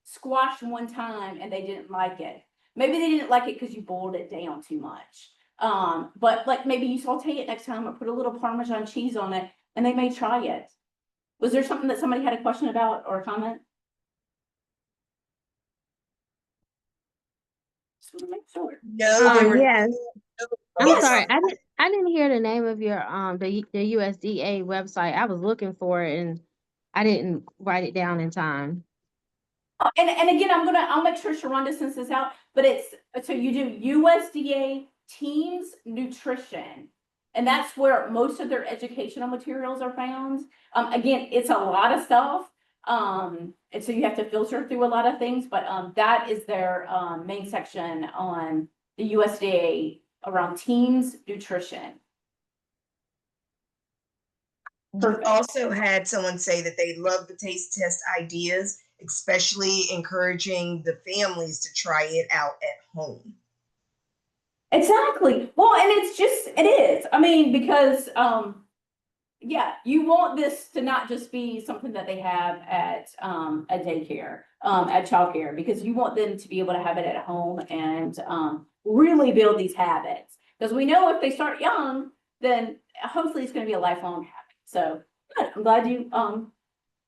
squash one time and they didn't like it. Maybe they didn't like it because you boiled it down too much. But like maybe you saute it next time or put a little Parmesan cheese on it and they may try it. Was there something that somebody had a question about or a comment? Just want to make sure. No, there were Yes. I'm Yes. sorry. I didn't hear the name of your the USDA website. I was looking for it and I didn't write it down in time. And again, I'll make sure Sharonda sends this out, but so you do USDA Teens Nutrition. And that's where most of their educational materials are found. Again, it's a lot of stuff. And so you have to filter through a lot of things, but that is their main section on the USDA around teens nutrition. We also had someone say that they love the taste test ideas, especially encouraging the families to try it out at home. Exactly. Well, and it is. I mean, because yeah, you want this to not just be something that they have at daycare, at childcare, because you want them to be able to have it at home and really build these habits. Because we know if they start young, then hopefully it's going to be a lifelong habit. So good. I'm glad you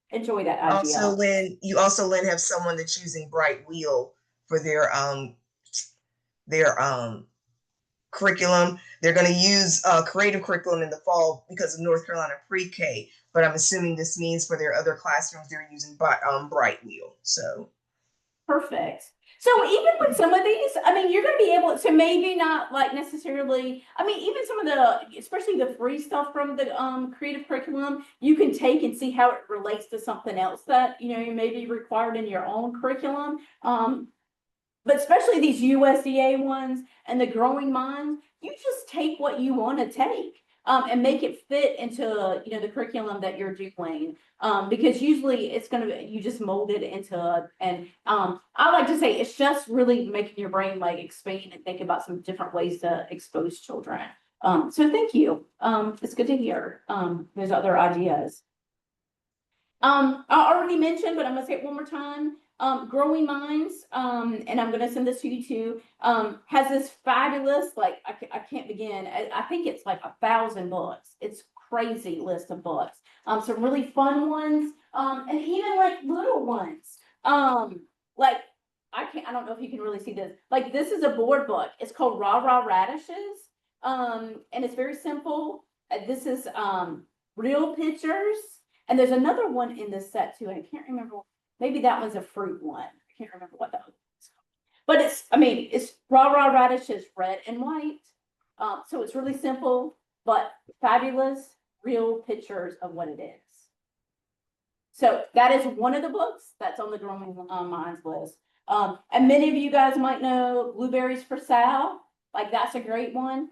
enjoy that idea. Also, Lynn, have someone that's using Bright Wheel for their curriculum. They're going to use creative curriculum in the fall because of North Carolina pre-K, but I'm assuming this means for their other classrooms they're using Bright Wheel. So perfect. So even with some of these, I mean, you're going to be able to maybe not like necessarily, I mean, even some of the, especially the free stuff from the creative curriculum, you can take and see how it relates to something else that, you know, you may be required in your own curriculum. But especially these USDA ones and the Growing Minds, you just take what you want to take and make it fit into, you know, the curriculum that you're doing. Because usually it's going to be, you just mold it into, and I like to say it's just really making your brain like expand and think about some different ways to expose children. So thank you. It's good to hear there's other ideas. I already mentioned, but I'm going to say it one more time. Growing Minds, and I'm going to send this to you too, has this fabulous, like, I can't begin. I think it's like 1,000 books. It's crazy list of books. Some really fun ones, and even like little ones. Like, I don't know if you can really see this. Like, this is a board book. It's called Rah Rah Radishes. And it's very simple. This is real pictures. And there's another one in this set too. I can't remember. Maybe that one's a fruit one. I can't remember what that was. But it's Rah Rah Radishes red and white. So it's really simple, but fabulous, real pictures of what it is. So that is one of the books that's on the Growing Minds list. And many of you guys might know Blueberries for Sal. Like, that's a great one.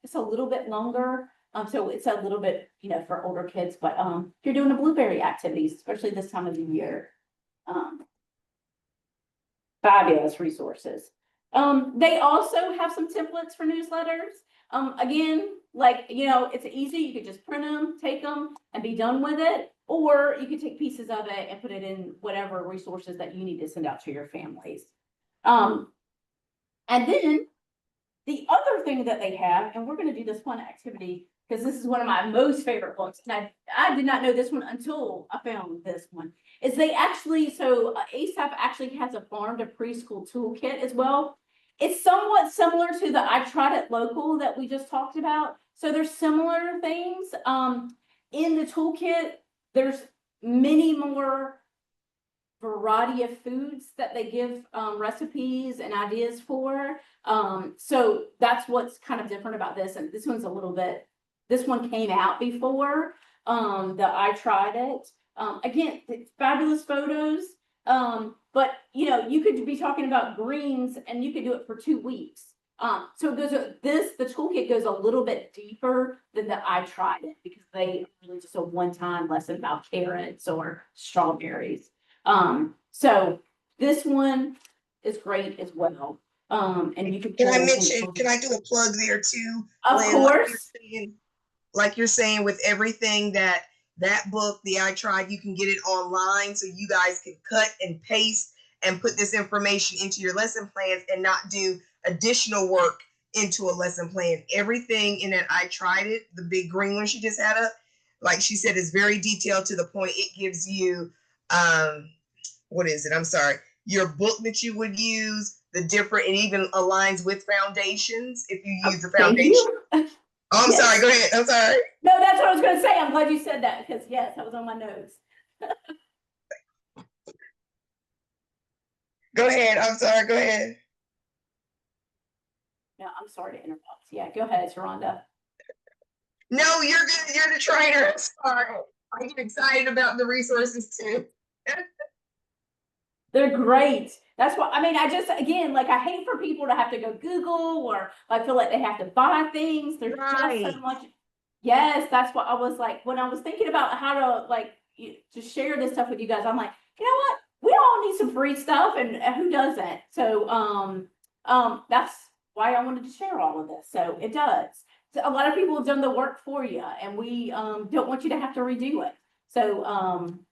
It's a little bit longer. So it's a little bit, you know, for older kids, but if you're doing a blueberry activities, especially this time of the year, fabulous resources. They also have some templates for newsletters. Again, like, you know, it's easy. You could just print them, take them, and be done with it. Or you could take pieces of it and put it in whatever resources that you need to send out to your families. And then the other thing that they have, and we're going to do this fun activity because this is one of my most favorite books, and I did not know this one until I found this one, is they actually, so ASAP actually has a farm to preschool toolkit as well. It's somewhat similar to the I Tried It Local that we just talked about. So there's similar things. In the toolkit, there's many more variety of foods that they give recipes and ideas for. So that's what's kind of different about this. And this one's a little bit, this one came out before the I Tried It. Again, it's fabulous photos. But you know, you could be talking about greens and you could do it for 2 weeks. So it goes, the toolkit goes a little bit deeper than the I Tried It because they really just a one-time lesson about carrots or strawberries. So this one is great as well. And you can can I do a plug there too? Of Lynn, course. Like you're saying with everything that book, the I Tried, you can get it online so you guys can cut and paste and put this information into your lesson plans and not do additional work into a lesson plan. Everything in that I Tried It, the big green one she just had up, like she said, is very detailed to the point. It gives you what is it? I'm sorry. Your book that you would use, the different, it even aligns with foundations if you use the Thank foundation. you. Oh, I'm Yes. sorry, go ahead. I'm sorry. No, that's what I was going to say. I'm glad you said that because yes, that was on my notes. Go ahead. I'm sorry. Go ahead. No, I'm sorry to interrupt. Yeah, go ahead, Sharonda. No, you're good. You're the trainer. I'm sorry. I get excited about the resources too. They're great. That's what I mean. I just, again, like I hate for people to have to go Google or I feel like they have to buy things. There's just so much. Yes, that's what I was like when I was thinking about how to like to share this stuff with you guys. I'm like, you know what? We all need some free stuff, and who doesn't? So, that's why I wanted to share all of this. So it does. So a lot of people have done the work for you, and we don't want you to have to redo it. So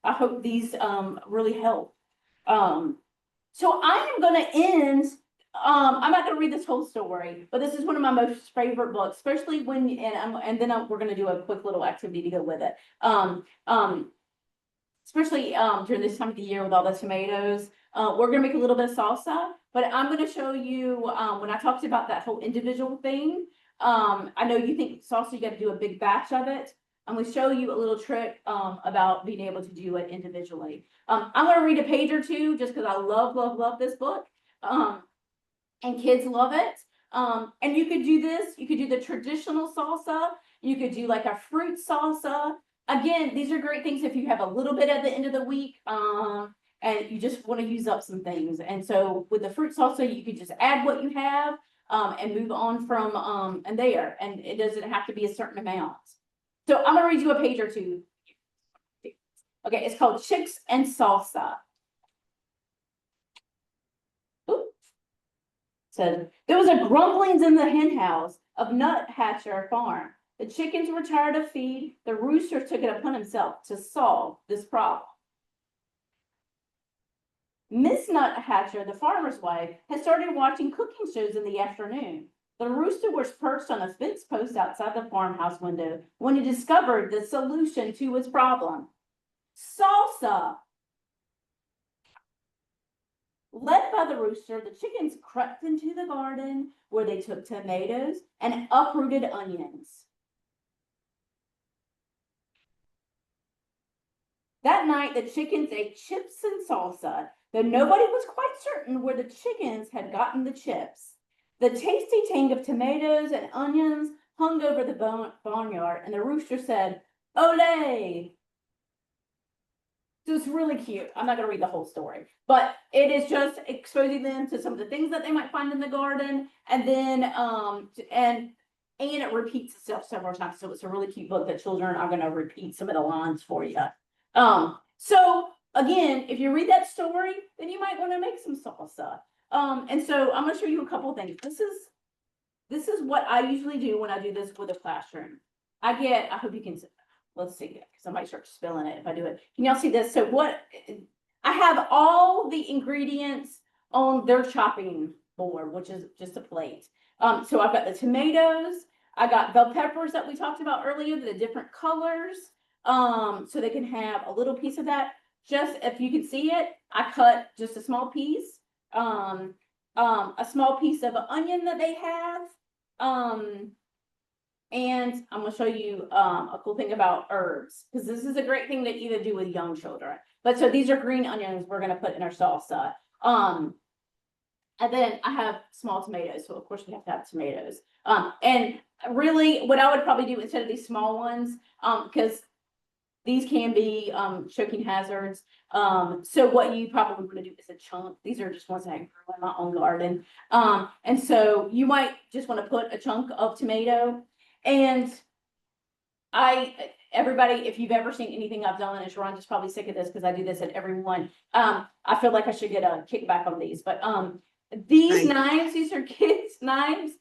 I hope these really help. So I am going to end. I'm not going to read this whole story, but this is one of my most favorite books, especially when and then we're going to do a quick little activity to go with it. Especially during this time of the year with all the tomatoes, we're going to make a little bit of salsa. But I'm going to show you when I talked about that whole individual thing. I know you think salsa, you got to do a big batch of it. I'm going to show you a little trick about being able to do it individually. I'm going to read a page or two just because I love this book. And kids love it. And you could do this. You could do the traditional salsa. You could do like a fruit salsa. Again, these are great things if you have a little bit at the end of the week and you just want to use up some things. And so with the fruit salsa, you could just add what you have and move on from and there. And it doesn't have to be a certain amount. So I'm going to read you a page or two. Okay, it's called Chicks and Salsa. Oops. Said, there was a grumblings in the hen house of Nuthatcher Farm. The chickens were tired of feed. The rooster took it upon himself to solve this problem. Miss Nuthatcher, the farmer's wife, had started watching cooking shows in the afternoon. The rooster was perched on a fence post outside the farmhouse window when he discovered the solution to his problem. Salsa! Led by the rooster, the chickens crept into the garden where they took tomatoes and uprooted onions. That night, the chickens ate chips and salsa, though nobody was quite certain where the chickens had gotten the chips. The tasty tang of tomatoes and onions hung over the barnyard, and the rooster said, "Olé!" So it's really cute. I'm not going to read the whole story, but it is just exposing them to some of the things that they might find in the garden, and then and it repeats itself several times. So it's a really cute book that children are going to repeat some of the lines for you. So again, if you read that story, then you might want to make some salsa. And so I'm going to show you a couple of things. This is what I usually do when I do this with a classroom. I hope you can, let's see, because I might start spilling it if I do it. Can y'all see this? So I have all the ingredients on their chopping board, which is just a plate. So I've got the tomatoes. I got bell peppers that we talked about earlier, the different colors. So they can have a little piece of that. Just if you can see it, I cut just a small piece. A small piece of an onion that they have. And I'm going to show you a cool thing about herbs, because this is a great thing to either do with young children. But so these are green onions we're going to put in our salsa. And then I have small tomatoes. So of course we have to have tomatoes. And really what I would probably do instead of these small ones, because these can be choking hazards. So what you probably want to do is a chunk. These are just ones that I grew in my own garden. And so you might just want to put a chunk of tomato. And everybody, if you've ever seen anything I've done, and Sharon is probably sick of this because I do this at every one. I feel like I should get a kickback on these, but these knives, these are kids' knives.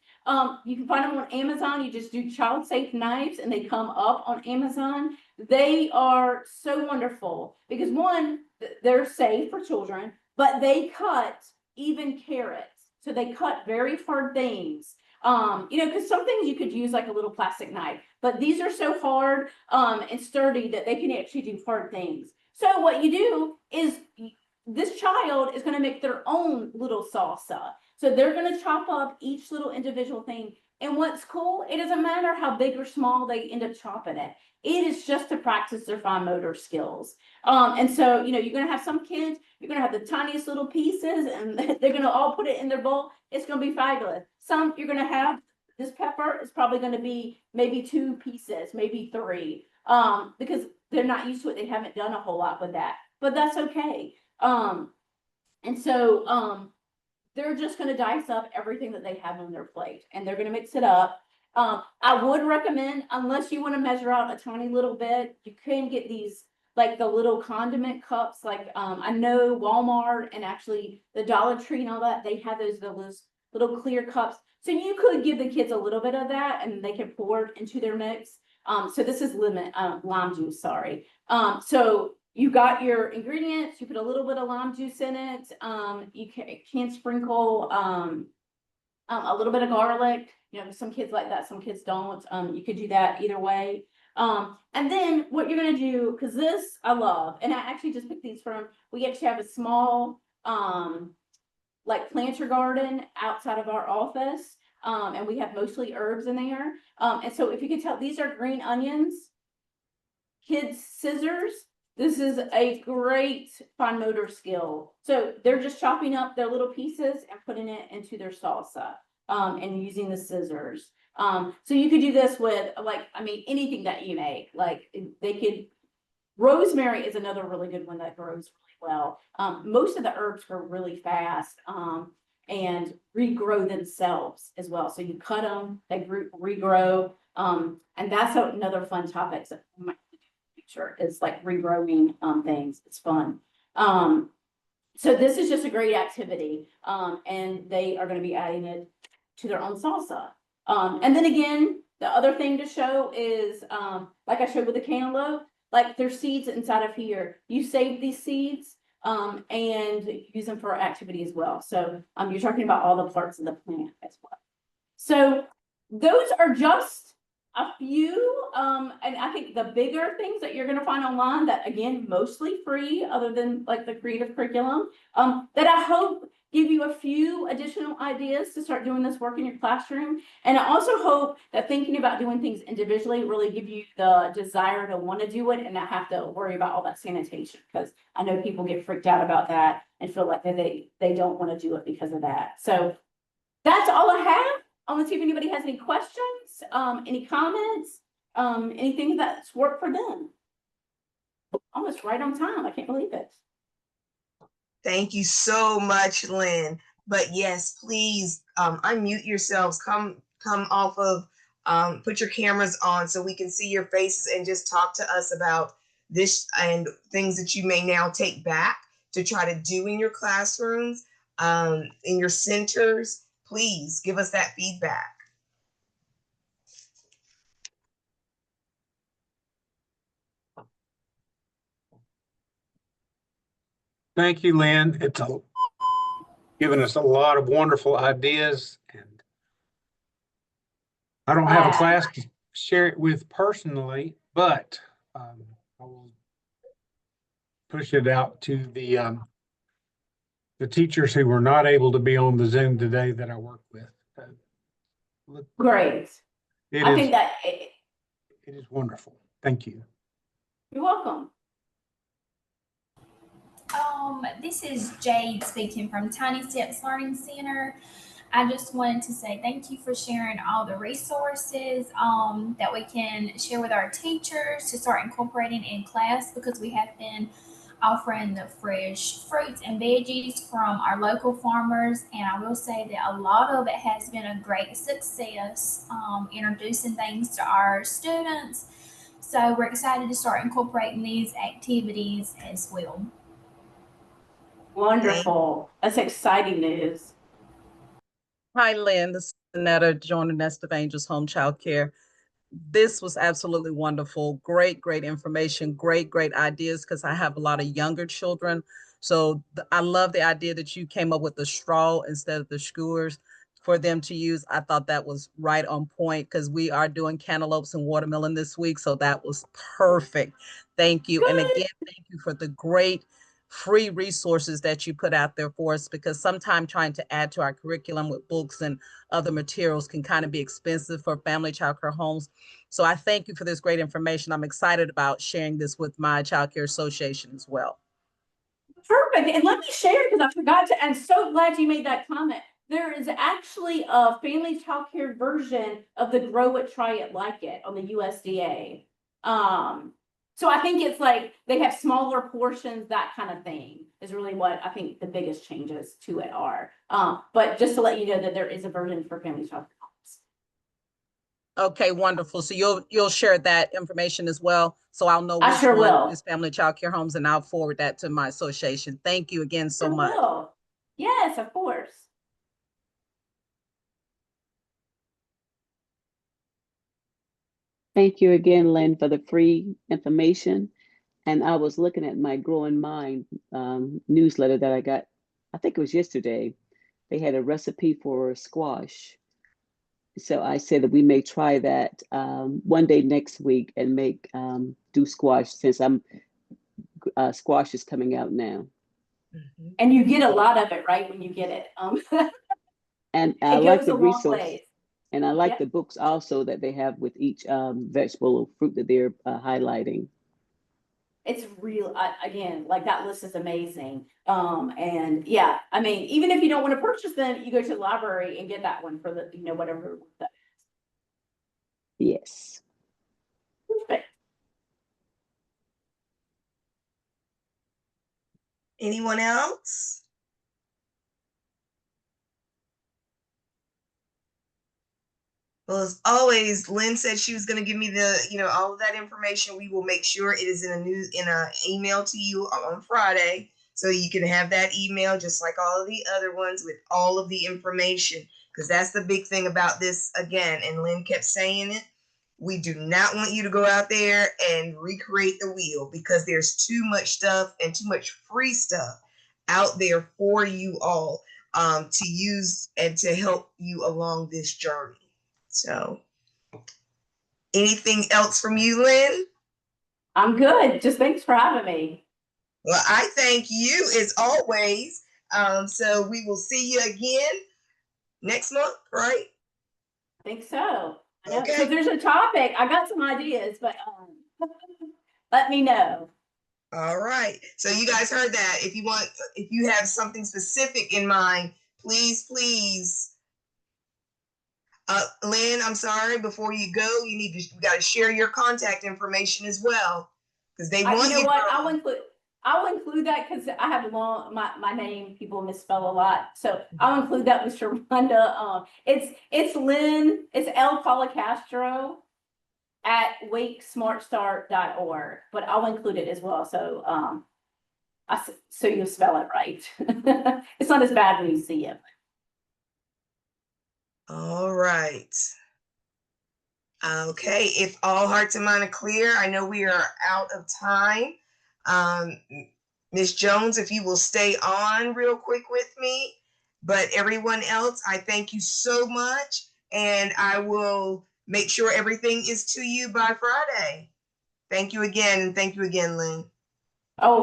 You can find them on Amazon. You just do child safe knives and they come up on Amazon. They are so wonderful because one, they're safe for children, but they cut even carrots. So they cut very hard things. Because some things you could use like a little plastic knife, but these are so hard and sturdy that they can actually do hard things. So what you do is this child is going to make their own little salsa. So they're gonna chop up each little individual thing. And what's cool, it doesn't matter how big or small they end up chopping it. It is just to practice their fine motor skills. And so, you know, you're gonna have some kids, you're gonna have the tiniest little pieces and they're gonna all put it in their bowl. It's gonna be fabulous. Some you're gonna have this pepper is probably gonna be maybe 2 pieces, maybe 3. Because they're not used to it. They haven't done a whole lot with that, but that's okay. And so, they're just gonna dice up everything that they have on their plate and they're gonna mix it up. I would recommend, unless you want to measure out a tiny little bit, you can get these like the little condiment cups. Like I know Walmart and actually the Dollar Tree and all that, they have those little clear cups. So you could give the kids a little bit of that and they can pour it into their mix. So this is lime juice, sorry. So you got your ingredients, you put a little bit of lime juice in it. You can sprinkle a little bit of garlic. You know, some kids like that, some kids don't. You could do that either way. And then what you're gonna do, because this I love, and I actually just picked these from, we actually have a small like planter garden outside of our office. And we have mostly herbs in there. And so if you can tell, these are green onions, kids' scissors. This is a great fine motor skill. So they're just chopping up their little pieces and putting it into their salsa, and using the scissors. So you could do this with like, I mean, anything that you make, like they could, rosemary is another really good one that grows really well. Most of the herbs grow really fast, and regrow themselves as well. So you cut them, they regrow. And that's another fun topic. So sure is like regrowing things. It's fun. So this is just a great activity. And they are going to be adding it to their own salsa. And then again, the other thing to show is like I showed with the cantaloupe, like there's seeds inside of here. You save these seeds and use them for activity as well. So you're talking about all the parts of the plant as well. So those are just a few, and I think the bigger things that you're going to find online that, again, mostly free, other than like the creative curriculum, that I hope give you a few additional ideas to start doing this work in your classroom. And I also hope that thinking about doing things individually really give you the desire to want to do it and not have to worry about all that sanitation, because I know people get freaked out about that and feel like they don't want to do it because of that. So that's all I have. I want to see if anybody has any questions, any comments, anything that's worked for them. Almost right on time. I can't believe it. Thank you so much, Lynn. But yes, please unmute yourselves. Come off of, put your cameras on so we can see your faces and just talk to us about this and things that you may now take back to try to do in your classrooms, in your centers. Please give us that feedback. Thank you, Lynn. It's given us a lot of wonderful ideas, and I don't have a class to share it with personally, but I will push it out to the teachers who were not able to be on the Zoom today that I work with. Great. I think that it is wonderful. Thank you. You're welcome. This is Jade speaking from Tiny Steps Learning Center. I just wanted to say thank you for sharing all the resources that we can share with our teachers to start incorporating in class, because we have been offering the fresh fruits and veggies from our local farmers. And I will say that a lot of it has been a great success, introducing things to our students. So we're excited to start incorporating these activities as well. Wonderful. That's exciting news. Hi, Lynn. This is Netta joining Nest of Angels Home Child Care. This was absolutely wonderful. Great information, great ideas, because I have a lot of younger children. So I love the idea that you came up with the straw instead of the skewers for them to use. I thought that was right on point, because we are doing cantaloupes and watermelon this week. So that was perfect. Thank you. Good. And again, thank you for the great free resources that you put out there for us, because sometimes trying to add to our curriculum with books and other materials can kind of be expensive for family childcare homes. So I thank you for this great information. I'm excited about sharing this with my childcare association as well. Perfect. And let me share, because I forgot to, I'm so glad you made that comment. There is actually a family childcare version of the Grow It, Try It, Like It on the USDA. So I think it's like they have smaller portions, that kind of thing is really what I think the biggest changes to it are. But just to let you know that there is a version for family childcare homes. Okay, wonderful. So you'll share that information as well. So I'll know I which sure one will. is family childcare homes, and I'll forward that to my association. Thank you again so Sure much. will. Yes, of course. Thank you again, Lynn, for the free information. And I was looking at my Growing Mind newsletter that I got, I think it was yesterday. They had a recipe for squash. So I said that we may try that one day next week and make do squash, since squash is coming out now. And you get a lot of it, right, when you get it. And I It like goes the a long resource. ways. And I like Yep. the books also that they have with each vegetable or fruit that they're highlighting. It's real, again, like that list is amazing. And yeah, I mean, even if you don't want to purchase them, you go to the library and get that one for the, whatever that Yes. is. Perfect. Anyone else? Well, as always, Lynn said she was going to give me all of that information. We will make sure it is in a email to you on Friday, so you can have that email just like all of the other ones with all of the information. Because that's the big thing about this again, and Lynn kept saying it. We do not want you to go out there and recreate the wheel, because there's too much stuff and too much free stuff out there for you all to use and to help you along this journey. So, anything else from you, Lynn? I'm good. Just thanks for having me. Well, I thank you as always. So we will see you again next month, right? I think so. I know. Okay. So if there's a topic, I got some ideas, but let me know. All right. So you guys heard that. If you have something specific in mind, please. Lynn, I'm sorry. Before you go, you got to share your contact information as well, because they want You know what? to. I'll include that, because I have my name, people misspell a lot. So I'll include that with Sharonda. It's Lynn, it's L Policastro at wakesmartstart.org, but I'll include it as well. So so you'll spell it right. It's not as bad when you see it. All right. Okay, if all hearts and minds are clear, I know we are out of time. Ms. Jones, if you will stay on real quick with me, but everyone else, I thank you so much, and I will make sure everything is to you by Friday. Thank you again, and thank you again, Lynn. Oh,